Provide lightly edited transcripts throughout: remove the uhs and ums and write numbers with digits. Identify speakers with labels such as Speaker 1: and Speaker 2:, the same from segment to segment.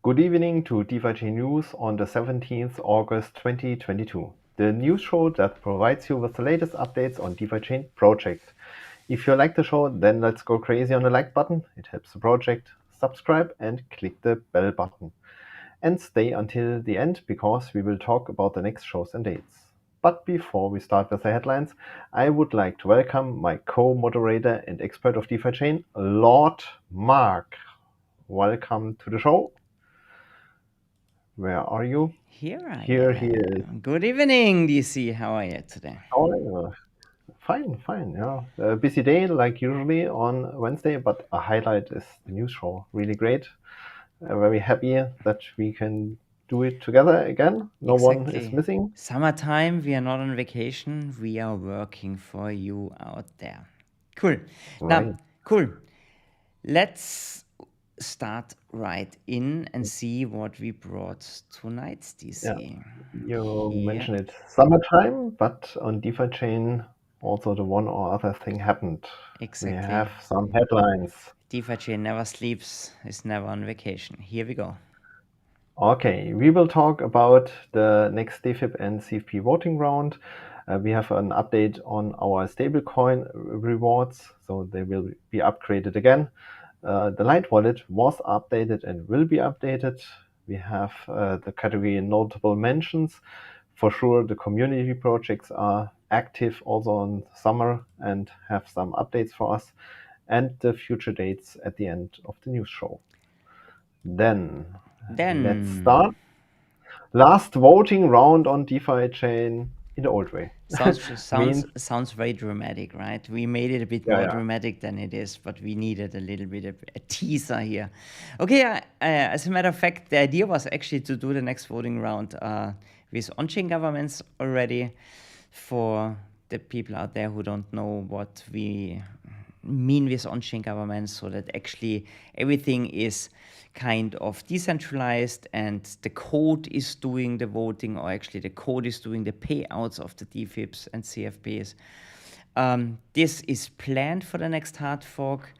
Speaker 1: Good evening to DeFiChain News on the 17th August 2022, the news show that provides you with the latest updates on DeFiChain project. If you like the show, then let's go crazy on the like button. It helps the project. Subscribe and click the bell button. And stay until the end because we will talk about the next shows and dates. But before we start with the headlines, I would like to welcome my co-moderator and expert of DeFiChain, Lord Mark. Welcome to the show. Where are you?
Speaker 2: Here I
Speaker 1: Here
Speaker 2: am.
Speaker 1: he is.
Speaker 2: Good evening, DC. How are you today?
Speaker 1: How are you? Fine. Yeah, a busy day like usually on Wednesday, but a highlight is the news show. Really great. Very happy that we can do it together again. No one is
Speaker 2: Exactly.
Speaker 1: missing.
Speaker 2: Summertime, we are not on vacation. We are working for you out there. Cool. Now,
Speaker 1: Right.
Speaker 2: cool. Let's start right in and see what we brought tonight,
Speaker 1: Yeah.
Speaker 2: DC.
Speaker 1: You
Speaker 2: Here.
Speaker 1: mentioned it summertime, but on DeFiChain also the one or other thing happened. We
Speaker 2: Exactly.
Speaker 1: have some headlines.
Speaker 2: DeFiChain never sleeps, is never on vacation. Here we go.
Speaker 1: Okay, we will talk about the next DFIP and CFP voting round. We have an update on our stablecoin rewards, so they will be upgraded again. The Lightwallet was updated and will be updated. We have the category notable mentions. For sure, the community projects are active also in summer and have some updates for us, and the future dates at the end of the news show. Then let's
Speaker 2: Then
Speaker 1: start. Last voting round on DeFiChain in the old way.
Speaker 2: sounds
Speaker 1: Means,
Speaker 2: sounds very dramatic, right? We made it a bit more
Speaker 1: yeah.
Speaker 2: dramatic than it is, but we needed a little bit of a teaser here. Okay, as a matter of fact, the idea was actually to do the next voting round with on-chain governments already. For the people out there who don't know what we mean with on-chain governments, so that actually everything is kind of decentralized and the code is doing the voting, or actually the code is doing the payouts of the DFIPs and CFPs. This is planned for the next hard fork,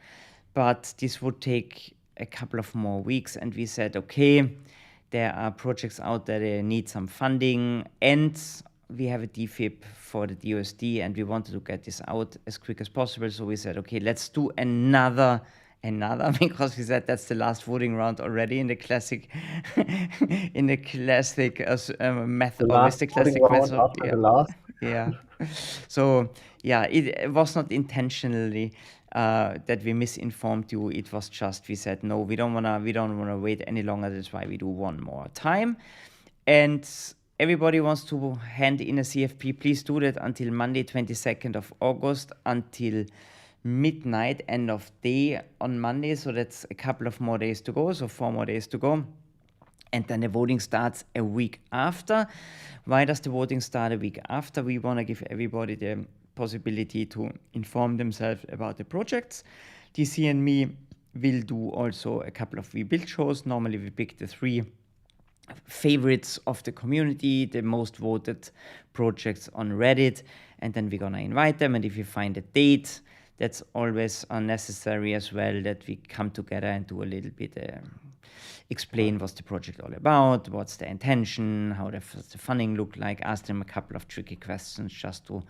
Speaker 2: but this would take a couple of more weeks. And we said, okay, there are projects out there that need some funding, and we have a DFIP for the DUSD, and we wanted to get this out as quick as possible. So we said, okay, let's do another because we said that's the last voting round already in the classic method,
Speaker 1: The
Speaker 2: or with
Speaker 1: last
Speaker 2: the
Speaker 1: voting
Speaker 2: classic
Speaker 1: round
Speaker 2: method.
Speaker 1: after
Speaker 2: Yeah.
Speaker 1: the last.
Speaker 2: Yeah. So yeah, it was not intentionally that we misinformed you. It was just we said no, we don't wanna wait any longer. That's why we do one more time. And everybody wants to hand in a CFP. Please do that until Monday, 22nd of August, until midnight, end of day on Monday. So that's a couple of more days to go. So 4 more days to go. And then the voting starts a week after. Why does the voting start a week after? We want to give everybody the possibility to inform themselves about the projects. DC and me will do also a couple of rebuild shows. Normally we pick the 3 favorites of the community, the most voted projects on Reddit, and then we're gonna invite them. And if you find a date, that's always unnecessary as well, that we come together and do a little bit explain what's the project all about, what's the intention, how does the funding look like, ask them a couple of tricky questions just to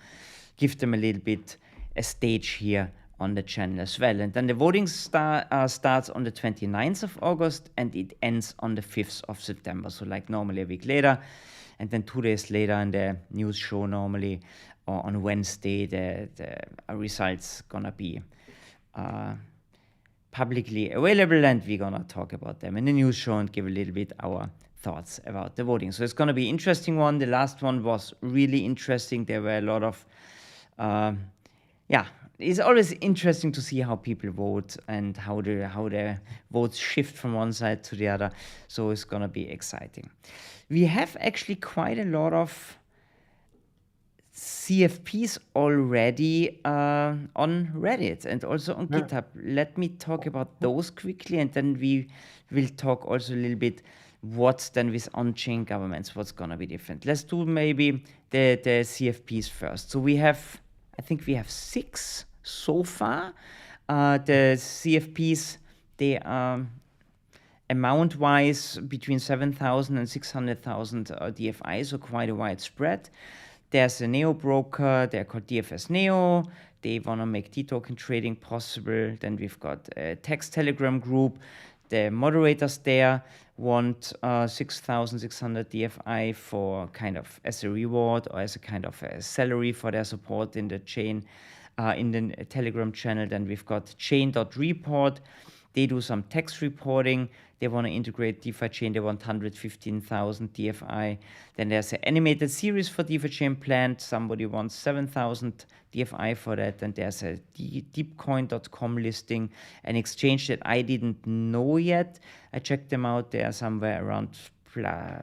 Speaker 2: give them a little bit a stage here on the channel as well. And then the voting starts on the 29th of August and it ends on the 5th of September. So like normally a week later, and then 2 days later in the news show normally, or on Wednesday, the results gonna be publicly available, and we're gonna talk about them in the news show and give a little bit our thoughts about the voting. So it's gonna be an interesting one. The last one was really interesting. There were a lot of it's always interesting to see how people vote and how the votes shift from one side to the other. So it's gonna be exciting. We have actually quite a lot of CFPs already on Reddit and also on
Speaker 1: Yeah.
Speaker 2: GitHub. Let me talk about those quickly, and then we will talk also a little bit what's then with on-chain governments, what's gonna be different. Let's do maybe the CFPs first. So I think we have 6 so far. The CFPs, they are Amount-wise, between 7,000 and 600,000 DFI, so quite a wide spread. There's a Neo broker, they're called DFS Neo. They want to make D-token trading possible. Then we've got a text Telegram group. The moderators there want 6,600 DFI for kind of as a reward or as a kind of a salary for their support in the chain, in the Telegram channel. Then we've got chain.report. They do some text reporting. They want to integrate DeFiChain. They want 115,000 DFI. Then there's an animated series for DeFiChain planned. Somebody wants 7,000 DFI for that. And there's a deepcoin.com listing, an exchange that I didn't know yet. I checked them out. They are somewhere around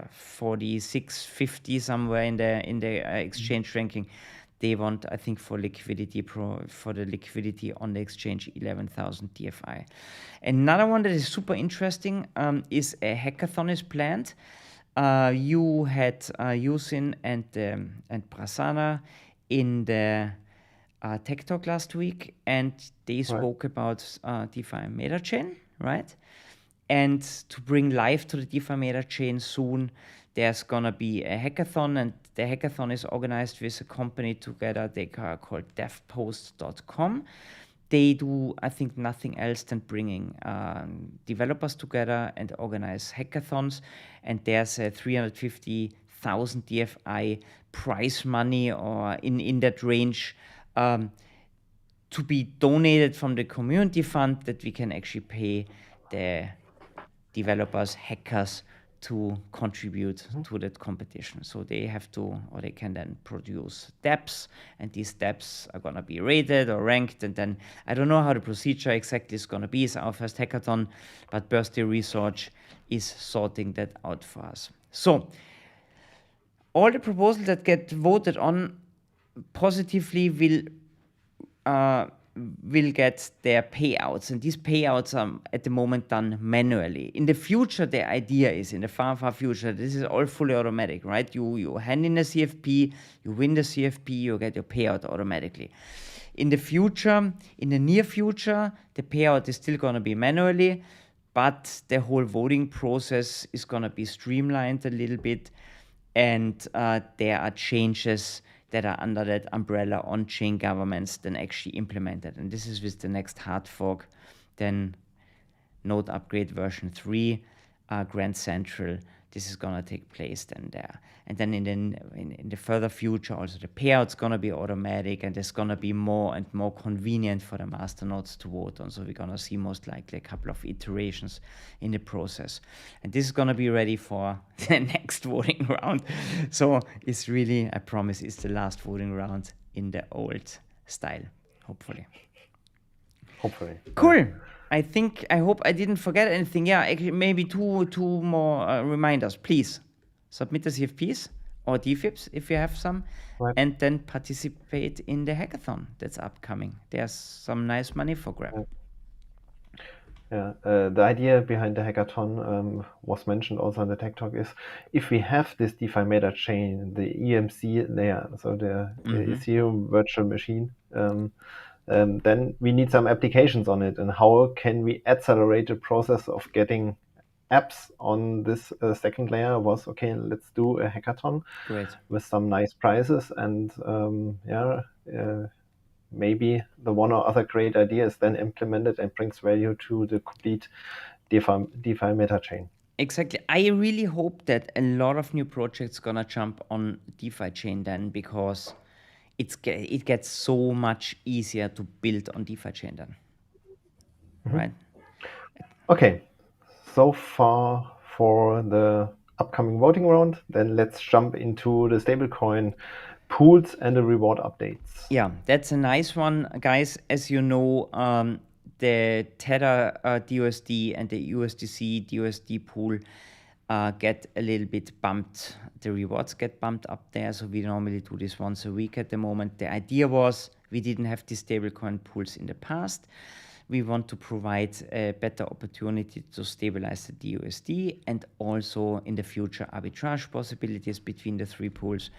Speaker 2: 46, 50 somewhere in the exchange ranking. They want, I think, for the liquidity on the exchange, 11,000 DFI. Another one that is super interesting is a hackathon is planned. You had Yusin and Prasanna in the Tech Talk last week, and they spoke about DeFi Meta Chain, right? And to bring life to the DeFi Meta Chain soon, there's gonna be a hackathon, and the hackathon is organized with a company together. They are called devpost.com. They do, I think, nothing else than bringing developers together and organize hackathons. And there's a 350,000 DFI prize money or in that range to be donated from the community fund that we can actually pay the developers, hackers to contribute to that competition. So they have to, or they can then produce dApps, and these dApps are going to be rated or ranked. And then I don't know how the procedure exactly is going to be. It's our first hackathon, but Birthday Research is sorting that out for us. So all the proposals that get voted on positively will get their payouts, and these payouts are at the moment done manually. In the future, the idea is, in the far future, this is all fully automatic, right? You hand in a CFP, you win the CFP, you get your payout automatically. In the future, in the near future, the payout is still going to be manually, but the whole voting process is going to be streamlined a little bit, and there are changes that are under that umbrella on-chain governments then actually implemented. And this is with the next hard fork, then node upgrade version 3, Grand Central. This is gonna take place then there. And then in the further future, also the payout's gonna be automatic, and it's gonna be more and more convenient for the masternodes to vote on. So we're gonna see most likely a couple of iterations in the process. And this is gonna be ready for the next voting round. So it's really, I promise, it's the last voting round in the old style, hopefully. Cool. I hope I didn't forget anything. Yeah, actually, maybe two more reminders. Please submit the CFPs or DFIPs if you have some, right, and then participate in the hackathon that's upcoming. There's some nice money for grab.
Speaker 1: Yeah, the idea behind the hackathon was mentioned also in the Tech Talk is, if we have this DeFi Meta Chain, the EMC layer, so the Ethereum virtual machine, then we need some applications on it. And how can we accelerate the process of getting apps on this second layer was, okay, let's do a hackathon.
Speaker 2: Great.
Speaker 1: With some nice prizes, and maybe the one or other great idea is then implemented and brings value to the complete DeFi Meta Chain.
Speaker 2: Exactly. I really hope that a lot of new projects gonna jump on DeFiChain then, because it gets so much easier to build on DeFiChain then, right?
Speaker 1: Okay, so far for the upcoming voting round. Then let's jump into the stablecoin pools and the reward updates.
Speaker 2: Yeah, that's a nice one, guys. As you know, the Tether DUSD and the USDC DUSD pool get a little bit bumped. The rewards get bumped up there. So we normally do this once a week at the moment. The idea was, we didn't have these stablecoin pools in the past. We want to provide a better opportunity to stabilize the DUSD, and also in the future arbitrage possibilities between the three pools.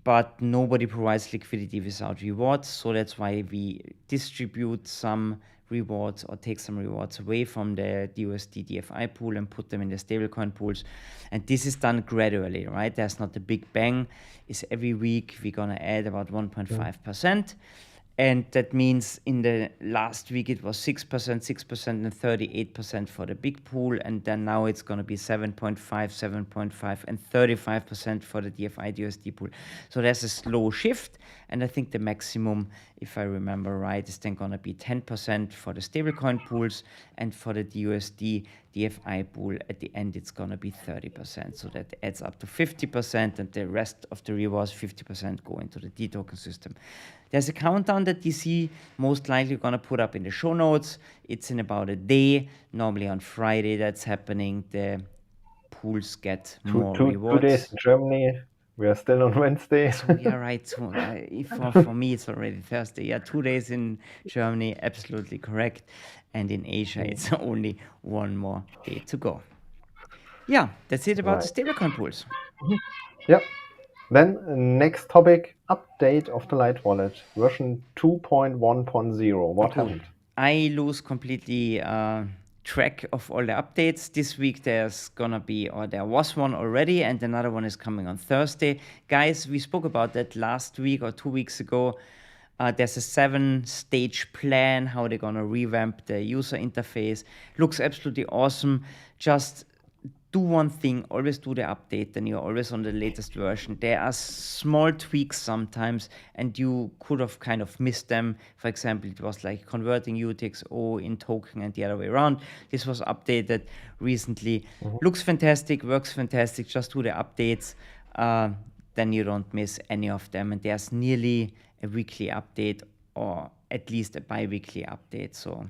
Speaker 2: but nobody provides liquidity without rewards. So that's why we distribute some rewards or take some rewards away from the USD DFI pool and put them in the stablecoin pools. And this is done gradually, right? There's not a big bang. It's every week we're going to add about 1.5%. And that means in the last week it was 6%, 6%, and 38% for the big pool. And then now it's going to be 7.5, 7.5, and 35% for the DFI USD pool. So there's a slow shift. And I think the maximum, if I remember right, is then going to be 10% for the stablecoin pools. And for the USD DFI pool, at the end, it's going to be 30%. So that adds up to 50%. And the rest of the rewards, 50%, go into the D token system. There's a countdown that DC most likely going to put up in the show notes. It's in about a day. Normally on Friday that's happening. The pools get more rewards.
Speaker 1: 2 days in Germany. We are still on Wednesday.
Speaker 2: So yeah, right. So for me, it's already Thursday. Yeah, 2 days in Germany, absolutely correct. And in Asia, it's only one more day to go. Yeah, that's it about the stablecoin pools.
Speaker 1: Yep. Then next topic, update of the Lightwallet, version 2.1.0. What happened?
Speaker 2: I lose completely track of all the updates. This week there's gonna be, or there was one already, and another one is coming on Thursday. Guys, we spoke about that last week or 2 weeks ago. There's a 7-stage plan, how they're gonna revamp the user interface. Looks absolutely awesome. Just do one thing, always do the update, then you're always on the latest version. There are small tweaks sometimes, and you could have kind of missed them. For example, it was like converting UTXO in token and the other way around. This was updated recently. Looks fantastic, works fantastic. Just do the updates, then you don't miss any of them. And there's nearly a weekly update, or at least a bi-weekly update. So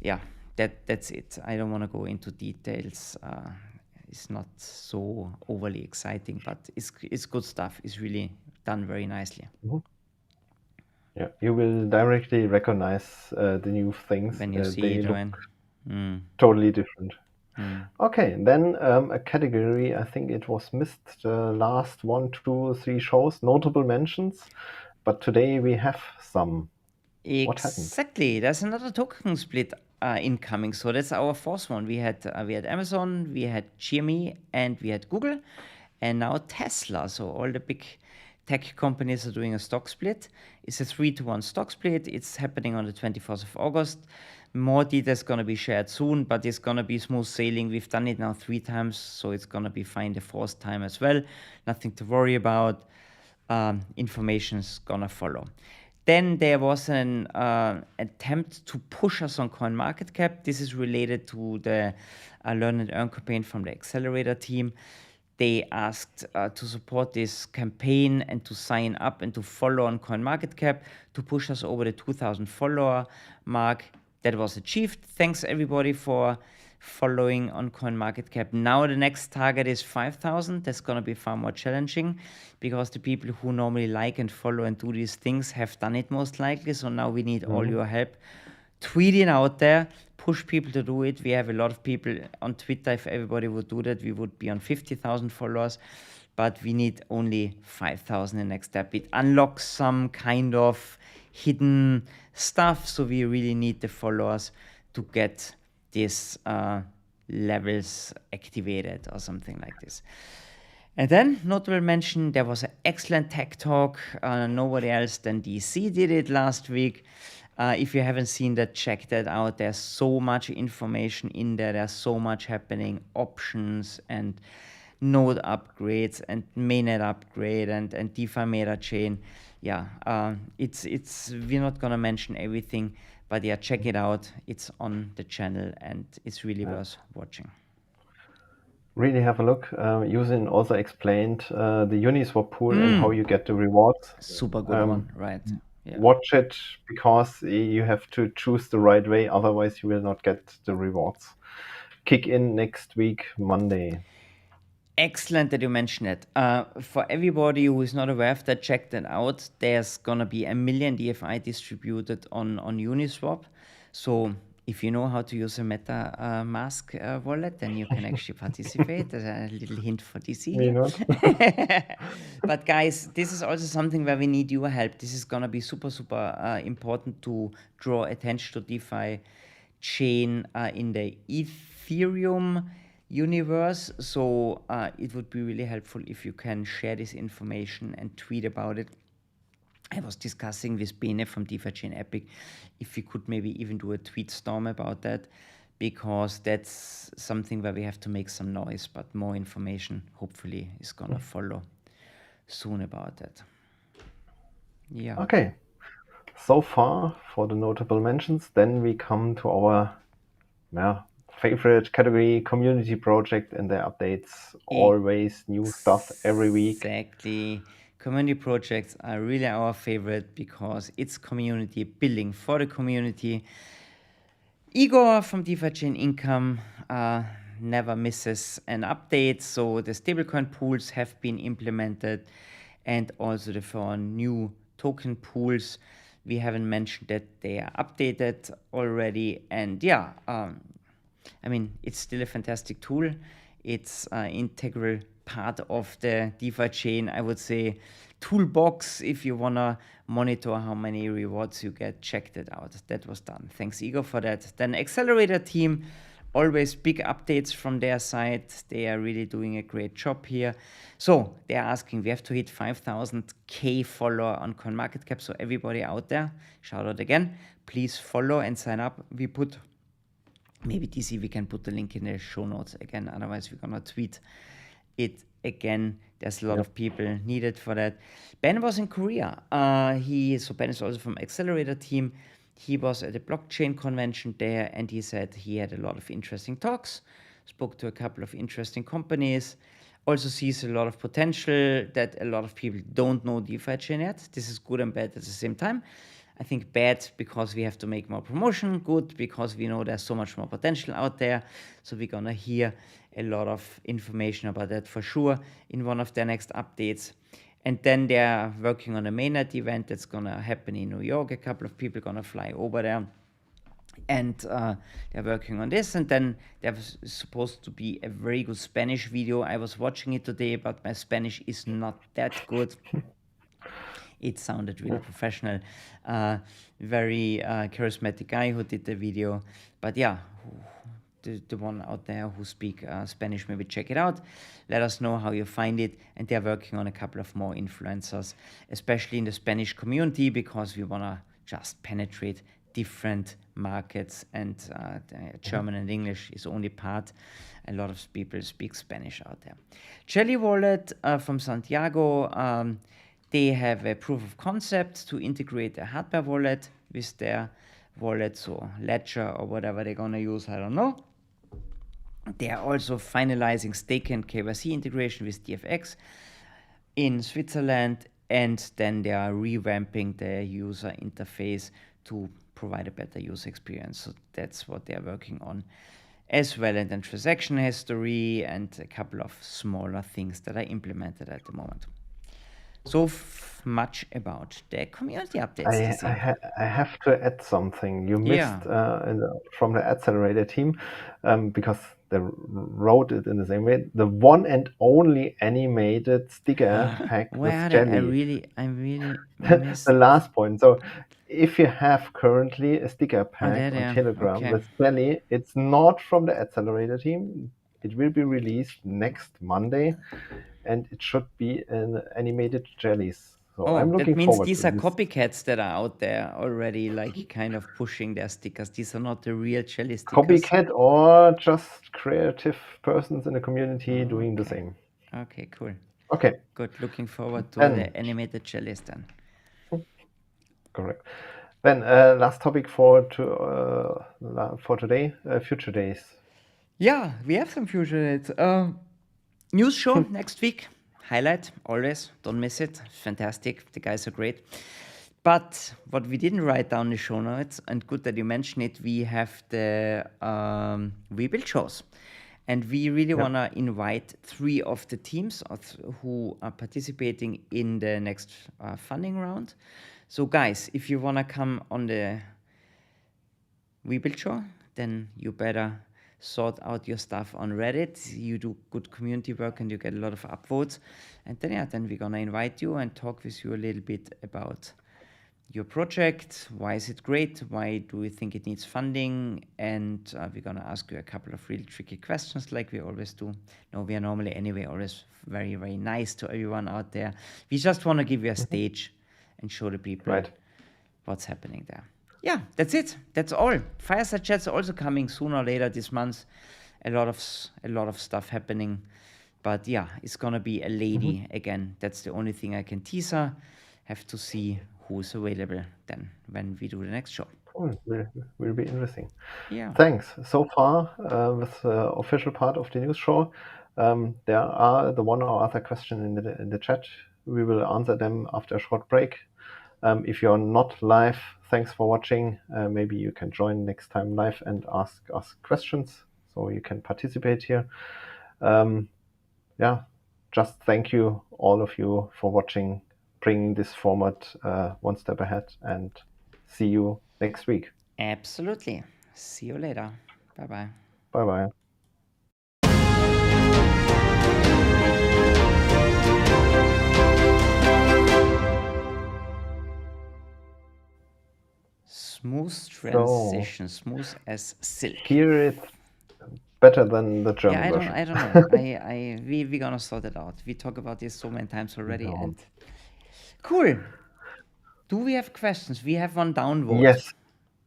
Speaker 2: yeah, that's it. I don't want to go into details. It's not so overly exciting, but it's good stuff. It's really done very nicely.
Speaker 1: Yeah, you will directly recognize the new things
Speaker 2: when you see
Speaker 1: they
Speaker 2: it.
Speaker 1: Look totally different. Okay, then a category, I think it was missed the last 1, 2, 3 shows, notable mentions, but today we have some. What happened?
Speaker 2: Exactly. There's another token split incoming. So that's our fourth one. We had Amazon, we had GME, and we had Google, and now Tesla. So all the big tech companies are doing a stock split. It's a 3-to-1 stock split. It's happening on the 24th of August. More details going to be shared soon, but it's going to be smooth sailing. We've done it now 3 times, so it's going to be fine the 4th time as well. Nothing to worry about. Information's going to follow. Then there was an attempt to push us on CoinMarketCap. This is related to the Learn and Earn campaign from the Accelerator team. They asked to support this campaign and to sign up and to follow on CoinMarketCap to push us over the 2,000 follower mark. That was achieved. Thanks everybody for following on CoinMarketCap. Now the next target is 5,000. That's going to be far more challenging because the people who normally like and follow and do these things have done it most likely. So now we need all your help. Tweet it out there, push people to do it. We have a lot of people on Twitter. If everybody would do that, we would be on 50,000 followers, but we need only 5,000 in the next step. It unlocks some kind of hidden stuff, so we really need the followers to get these levels activated or something like this. And then, notable mention, there was an excellent tech talk. Nobody else than DC did it last week. If you haven't seen that, check that out. There's so much information in there. There's so much happening, options and node upgrades and mainnet upgrade and DeFi meta chain. Yeah, we're not gonna mention everything, but yeah, check it out. It's on the channel and it's really worth watching.
Speaker 1: Really have a look. Yusin also explained the Uniswap pool and how you get the rewards.
Speaker 2: Super good one, right?
Speaker 1: Yeah. Watch it because you have to choose the right way, otherwise you will not get the rewards. Kick in next week, Monday.
Speaker 2: Excellent that you mentioned it. For everybody who is not aware of that, check that out. There's gonna be 1 million DFI distributed on Uniswap. So if you know how to use a MetaMask wallet, then you can actually participate. There's a little hint for DC
Speaker 1: Me
Speaker 2: here.
Speaker 1: not.
Speaker 2: But guys, this is also something where we need your help. This is gonna be super, super important to draw attention to DeFi chain in the Ethereum universe. So it would be really helpful if you can share this information and tweet about it. I was discussing with Bene from DeFiChain Epic if we could maybe even do a tweet storm about that, because that's something where we have to make some noise, but more information hopefully is gonna follow soon about that. Yeah.
Speaker 1: Okay. So far for the notable mentions, then we come to our favorite category, community project, and their updates. Always new stuff every week.
Speaker 2: Exactly. Community projects are really our favorite because it's community building for the community. Igor from DeFiChain Income never misses an update. So the stablecoin pools have been implemented, and also the 4 new token pools. We haven't mentioned that they are updated already. And yeah, I mean, it's still a fantastic tool. It's an integral part of the DeFi chain, I would say, toolbox. If you want to monitor how many rewards you get, check that out. That was done. Thanks, Igor, for that. Then Accelerator team, always big updates from their side. They are really doing a great job here. So they're asking, we have to hit 5,000K follower on CoinMarketCap. So everybody out there, shout out again, please follow and sign up. We put, maybe DC, we can put the link in the show notes again. Otherwise, we're going to tweet it again. There's a lot of people needed for that. Ben was in Korea. So Ben is also from Accelerator team. He was at the blockchain convention there, and he said he had a lot of interesting talks, spoke to a couple of interesting companies, also sees a lot of potential that a lot of people don't know DeFiChain yet. This is good and bad at the same time. I think bad because we have to make more promotion, good because we know there's so much more potential out there. So we're gonna hear a lot of information about that for sure in one of their next updates. And then they're working on a mainnet event that's gonna happen in New York. A couple of people are gonna fly over there. And they're working on this. And then there was supposed to be a very good Spanish video. I was watching it today, but my Spanish is not that good. It sounded really professional. Very charismatic guy who did the video. But yeah, the one out there who speak Spanish, maybe check it out. Let us know how you find it. And they're working on a couple of more influencers, especially in the Spanish community, because we want to just penetrate different markets, and German and English is only part. A lot of people speak Spanish out there. Jelly Wallet from Santiago, they have a proof of concept to integrate a hardware wallet with their wallet, so Ledger or whatever they're gonna use, I don't know. They are also finalizing stake and KYC integration with DFX in Switzerland, and then they are revamping the user interface to provide a better user experience. So that's what they're working on as well. And then transaction history and a couple of smaller things that are implemented at the moment. So much about the community updates.
Speaker 1: I have to add something you missed from the Accelerator team, because they wrote it in the same way. The one and only animated sticker pack with jelly.
Speaker 2: I really missed
Speaker 1: the last point. So if you have currently a sticker pack on Telegram with jelly, it's not from the Accelerator team. It will be released next Monday, and it should be an animated jellies. So I'm looking
Speaker 2: that means
Speaker 1: forward
Speaker 2: these
Speaker 1: to
Speaker 2: are
Speaker 1: this.
Speaker 2: copycats that are out there already, like kind of pushing their stickers. These are not the real jelly stickers.
Speaker 1: Copycat or just creative persons in the community doing the same.
Speaker 2: Okay, cool.
Speaker 1: Okay.
Speaker 2: Good. Looking forward to the animated jellies then.
Speaker 1: Correct. Then last topic for today, future days.
Speaker 2: Yeah, we have some future dates. News show next week. Highlight, always. Don't miss it. Fantastic. The guys are great. But what we didn't write down in the show notes, and good that you mentioned it, we have the rebuild shows. And we really want to invite 3 of the teams who are participating in the next funding round. So guys, if you want to come on the rebuild show, then you better sort out your stuff on Reddit. You do good community work and you get a lot of upvotes. And then we're gonna invite you and talk with you a little bit about your project. Why is it great? Why do we think it needs funding? And we're gonna ask you a couple of really tricky questions like we always do. No, we are normally anyway always very, very nice to everyone out there. We just want to give you a stage and show the people what's happening there. Yeah, that's it. That's all. Fireside chats are also coming sooner or later this month. A lot of stuff happening. But yeah, it's gonna be a lady again. That's the only thing I can tease her. Have to see who's available then when we do the next show.
Speaker 1: Cool. Will be interesting.
Speaker 2: Yeah.
Speaker 1: Thanks. So far, with the official part of the news show, there are the one or other question in the chat. We will answer them after a short break. If you're not live, thanks for watching. Maybe you can join next time live and ask us questions, so you can participate here. Yeah, just thank you, all of you, for watching, bringing this format one step ahead, and see you next week.
Speaker 2: Absolutely. See you later. Bye-bye.
Speaker 1: Bye-bye.
Speaker 2: Smooth transition, smooth as silk.
Speaker 1: Here it's better than the German version.
Speaker 2: I don't know. We're gonna sort it out. We talk about this so many times already. And cool. Do we have questions? We have one downvote.
Speaker 1: Yes.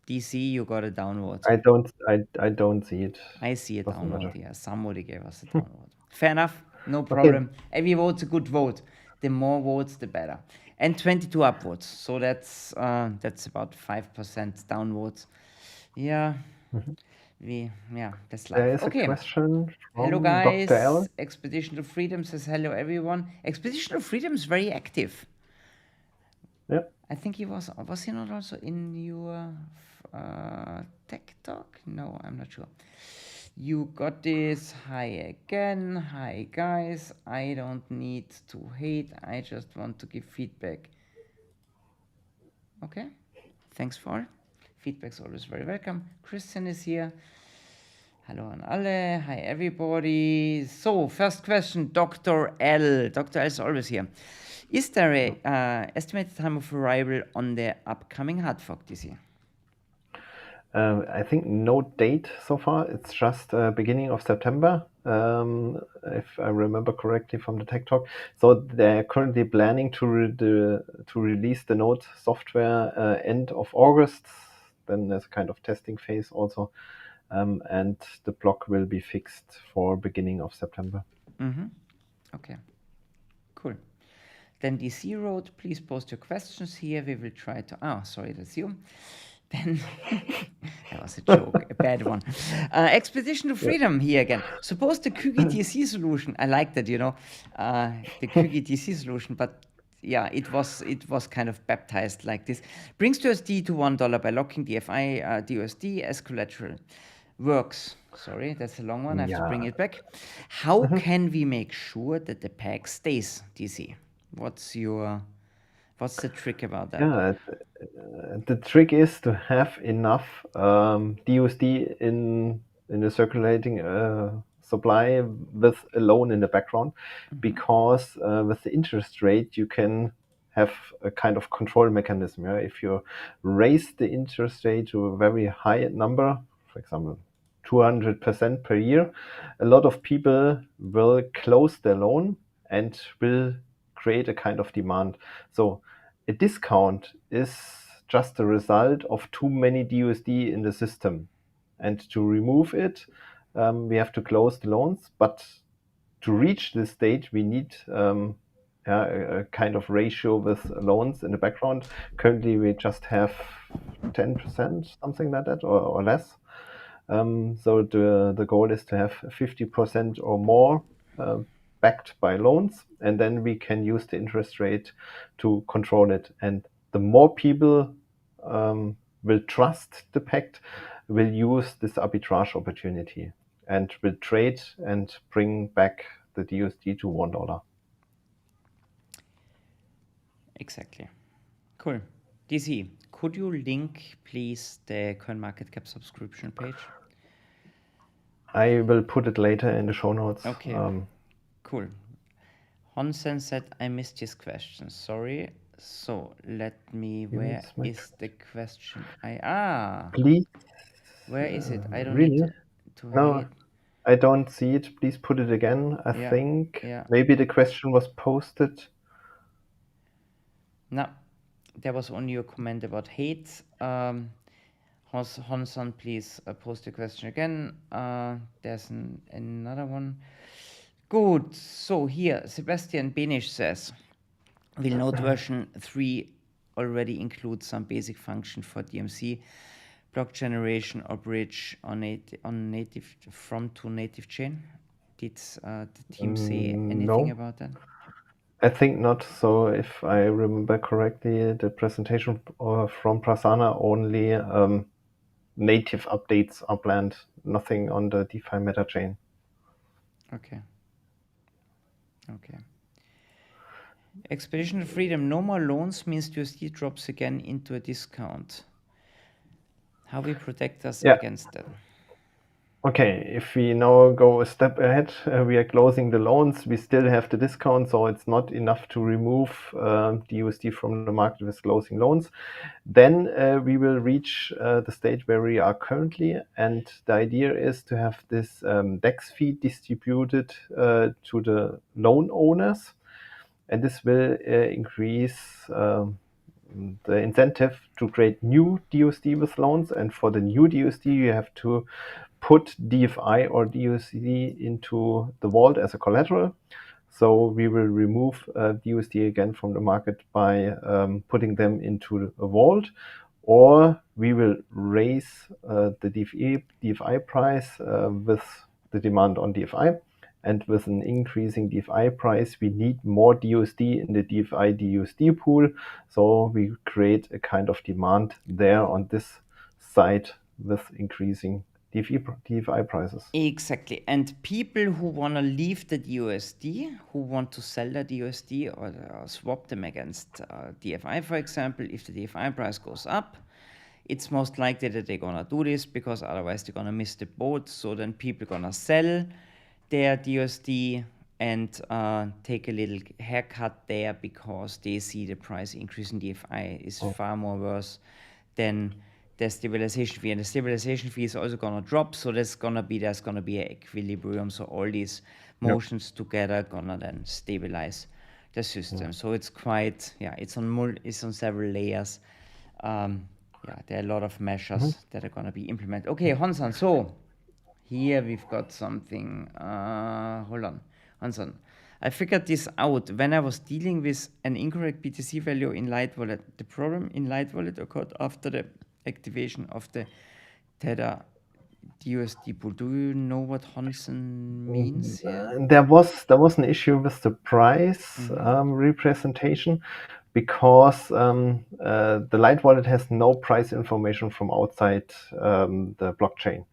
Speaker 2: DC, you got a downvote.
Speaker 1: I don't see it.
Speaker 2: I see a
Speaker 1: Doesn't
Speaker 2: downvote.
Speaker 1: matter.
Speaker 2: Yeah, somebody gave us a downvote. Fair enough. No problem. Every vote's a good vote. The more votes, the better. And 22 upvotes. So that's about 5% downvotes. Yeah. That's life.
Speaker 1: There is a question from
Speaker 2: Hello guys.
Speaker 1: Dr. L.
Speaker 2: Expedition to Freedom says hello everyone. Expedition to Freedom is very active.
Speaker 1: Yeah.
Speaker 2: I think he was he not also in your tech talk? No, I'm not sure. You got this. Hi again. Hi guys. I don't need to hate. I just want to give feedback. Okay. Thanks for feedback's always very welcome. Christian is here. Hello an alle. Hi everybody. So first question, Dr. L. Dr. L is always here. Is there a estimated time of arrival on the upcoming hard fork this year?
Speaker 1: I think no date so far. It's just beginning of September, if I remember correctly from the Tech Talk. So they're currently planning to release the Node software end of August. Then there's a kind of testing phase also, and the block will be fixed for beginning of September.
Speaker 2: Okay, cool. Then DC wrote, please post your questions here. We will try to... sorry, that's you. Then that was a joke, a bad one. Expedition to Freedom here again. Suppose the QGTC solution, I like that, the QGTC solution, but yeah, it was kind of baptized like this. Brings USD to $1 by locking DFI DUSD as collateral. Works. Sorry, that's a long one. I have to bring it back. How can we make sure that the peg stays, DC? What's the trick about that?
Speaker 1: Yeah, the trick is to have enough DUSD in the circulating supply with a loan in the background, because with the interest rate you can have a kind of control mechanism. Yeah? If you raise the interest rate to a very high number, for example 200% per year, a lot of people will close their loan and will create a kind of demand. So a discount is just a result of too many DUSD in the system. And to remove it, we have to close the loans. But to reach this stage, we need a kind of ratio with loans in the background. Currently, we just have 10%, something like that, or less. So the goal is to have 50% or more backed by loans, and then we can use the interest rate to control it. And the more people will trust the pact, will use this arbitrage opportunity and will trade and bring back the DUSD to $1.
Speaker 2: Exactly. Cool. DC, could you link, please, the CoinMarketCap subscription page?
Speaker 1: I will put it later in the show notes.
Speaker 2: Okay, cool. Honsen said, I missed his question. Sorry. So let me, where is the question?
Speaker 1: Please.
Speaker 2: Where is it? I don't
Speaker 1: Really?
Speaker 2: need to
Speaker 1: No,
Speaker 2: hate.
Speaker 1: I don't see it. Please put it again. I think maybe the question was posted.
Speaker 2: No, there was only a comment about hate. Honson, please post the question again. There's another one. Good. So here, Sebastian Benisch says, will Node version 3 already include some basic function for DMC, block generation or bridge on native from to native chain? Did the team say anything about that?
Speaker 1: I think not. So if I remember correctly, the presentation from Prasanna only native updates are planned, nothing on the DeFi meta chain.
Speaker 2: Okay. Expedition freedom, no more loans means USD drops again into a discount. How we protect us against that?
Speaker 1: Okay, if we now go a step ahead, we are closing the loans, we still have the discount, so it's not enough to remove the USD from the market with closing loans. Then we will reach the state where we are currently, and the idea is to have this DEX fee distributed to the loan owners, and this will increase the incentive to create new DUSD with loans. And for the new DUSD, you have to put DFI or DUSD into the vault as a collateral. So we will remove DUSD again from the market by putting them into a vault, or we will raise the DFI price with the demand on DFI. And with an increasing DFI price, we need more DUSD in the DFI DUSD pool. So we create a kind of demand there on this side with increasing DFI prices.
Speaker 2: Exactly. And people who want to leave the USD, who want to sell the USD or swap them against DFI, for example, if the DFI price goes up, it's most likely that they're going to do this because otherwise they're going to miss the boat. So then people are going to sell their DUSD and take a little haircut there because they see the price increase in DFI is far more worse than the stabilization fee. And the stabilization fee is also going to drop. So there's going to be an equilibrium. So all these motions together going to then stabilize the system. So it's quite, it's on several layers. There are a lot of measures that are going to be implemented. Okay, Honsan, so here we've got something. Hold on, Hanson. I figured this out when I was dealing with an incorrect BTC value in Lightwallet. The problem in Lightwallet occurred after the activation of the Tether USD pool. Do you know what Hanson means here?
Speaker 1: There was an issue with the price representation because the Lightwallet has no price information from outside the blockchain.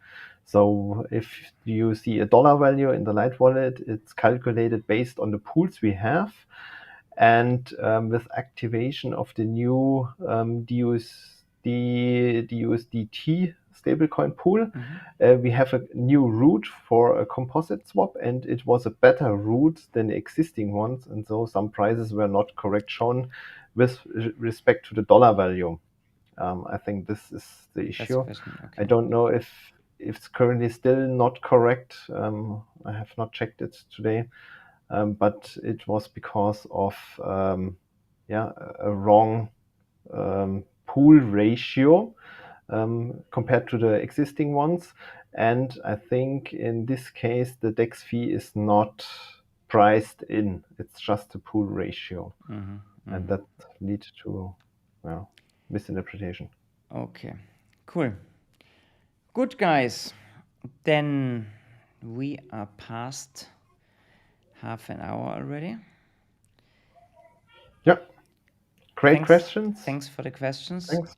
Speaker 1: So if you see a dollar value in the Lightwallet, it's calculated based on the pools we have. And with activation of the new DUSDT stablecoin pool, we have a new route for a composite swap, and it was a better route than the existing ones. And so some prices were not correct shown with respect to the dollar value. I think this is the issue. I don't know if it's currently still not correct. I have not checked it today, but it was because of a wrong pool ratio compared to the existing ones. And I think in this case, the DEX fee is not priced in. It's just a pool ratio. And that leads to misinterpretation.
Speaker 2: Okay, cool. Good, guys. Then we are past half an hour already.
Speaker 1: Yeah. Great questions.
Speaker 2: Thanks for the questions.
Speaker 1: Thanks.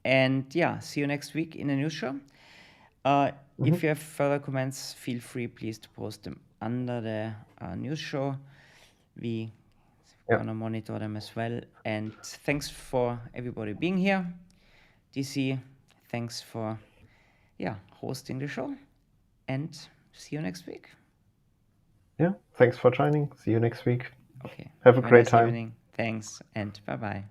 Speaker 2: And see you next week in a news show. If you have further comments, feel free, please, to post them under the news show. We
Speaker 1: Yeah.
Speaker 2: gonna monitor them as well. And thanks for everybody being here. DC, thanks for hosting the show, and see you next week.
Speaker 1: Yeah. Thanks for joining. See you next week.
Speaker 2: Okay.
Speaker 1: Have a great
Speaker 2: nice
Speaker 1: time.
Speaker 2: evening. Thanks, and bye-bye.